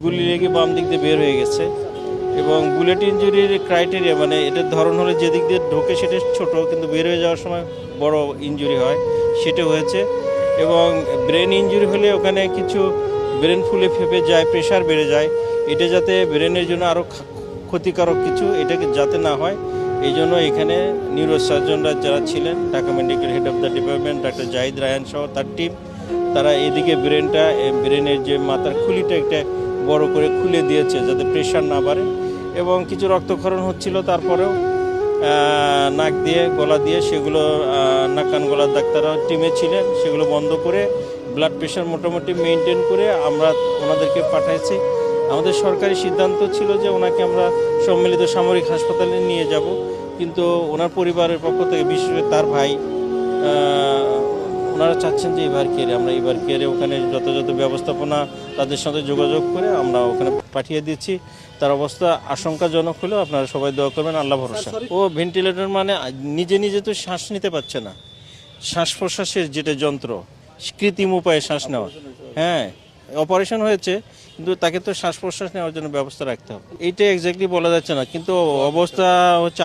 গুলি লেগে বাম দিক দিয়ে বের হয়ে গেছে এবং বুলেট ইঞ্জুরির ক্রাইটেরিয়া মানে এটার ধরন হলে যেদিক দিয়ে ঢোকে সেটা ছোট, কিন্তু বের হয়ে যাওয়ার সময় বড় ইঞ্জুরি হয়, সেটা হয়েছে। এবং ব্রেন ইঞ্জুরি হলে ওখানে কিছু ব্রেন ফুলে ফেপে যায়, প্রেশার বেড়ে যায়, এটা যাতে ব্রেনের জন্য আরও ক্ষতিকারক কিছু এটাকে যাতে না হয়, এই জন্য এখানে নিউরোসার্জনরা যারা ছিলেন, Dhaka medical head of the department doctor Zahid Raihan সহ তার টিম, তারা এদিকে ব্রেনের যে মাথার খুলিটা একটা বড় করে খুলে দিয়েছে যাতে প্রেশার না বাড়ে। এবং কিছু রক্তক্ষরণ হচ্ছিল, তারপরেও নাক দিয়ে গলা দিয়ে সেগুলো নাক কান গলার ডাক্তাররা টিমে ছিলেন, সেগুলো বন্ধ করে ব্লাড প্রেশার মোটামুটি মেনটেন করে আমরা ওনাদেরকে পাঠাইছি। আমাদের সরকারি সিদ্ধান্ত ছিল যে ওনাকে আমরা সম্মিলিত সামরিক হাসপাতালে নিয়ে যাব, কিন্তু ওনার পরিবারের পক্ষ থেকে, বিশেষ করে তার ভাই, ওনারা চাচ্ছেন যে এবার কেয়ারে ওখানে যথাযথ ব্যবস্থাপনা তাদের সাথে যোগাযোগ করে আমরা ওখানে পাঠিয়ে দিচ্ছি। তার অবস্থা আশঙ্কাজনক হলেও আপনারা সবাই দোয়া করবেন, আল্লাহ ভরসা। ও ভেন্টিলেটর মানে নিজে নিজে তো শ্বাস নিতে পারছে না, শ্বাস প্রশ্বাসের যেটা যন্ত্র, কৃত্রিম উপায়ে শ্বাস নেওয়া, হ্যাঁ অপারেশন হয়েছে, কিন্তু তাকে তো শ্বাস প্রশ্বাস নেওয়ার জন্য ব্যবস্থা রাখতে হবে। এইটা এক্স্যাক্টলি বলা যাচ্ছে না, কিন্তু অবস্থা হচ্ছে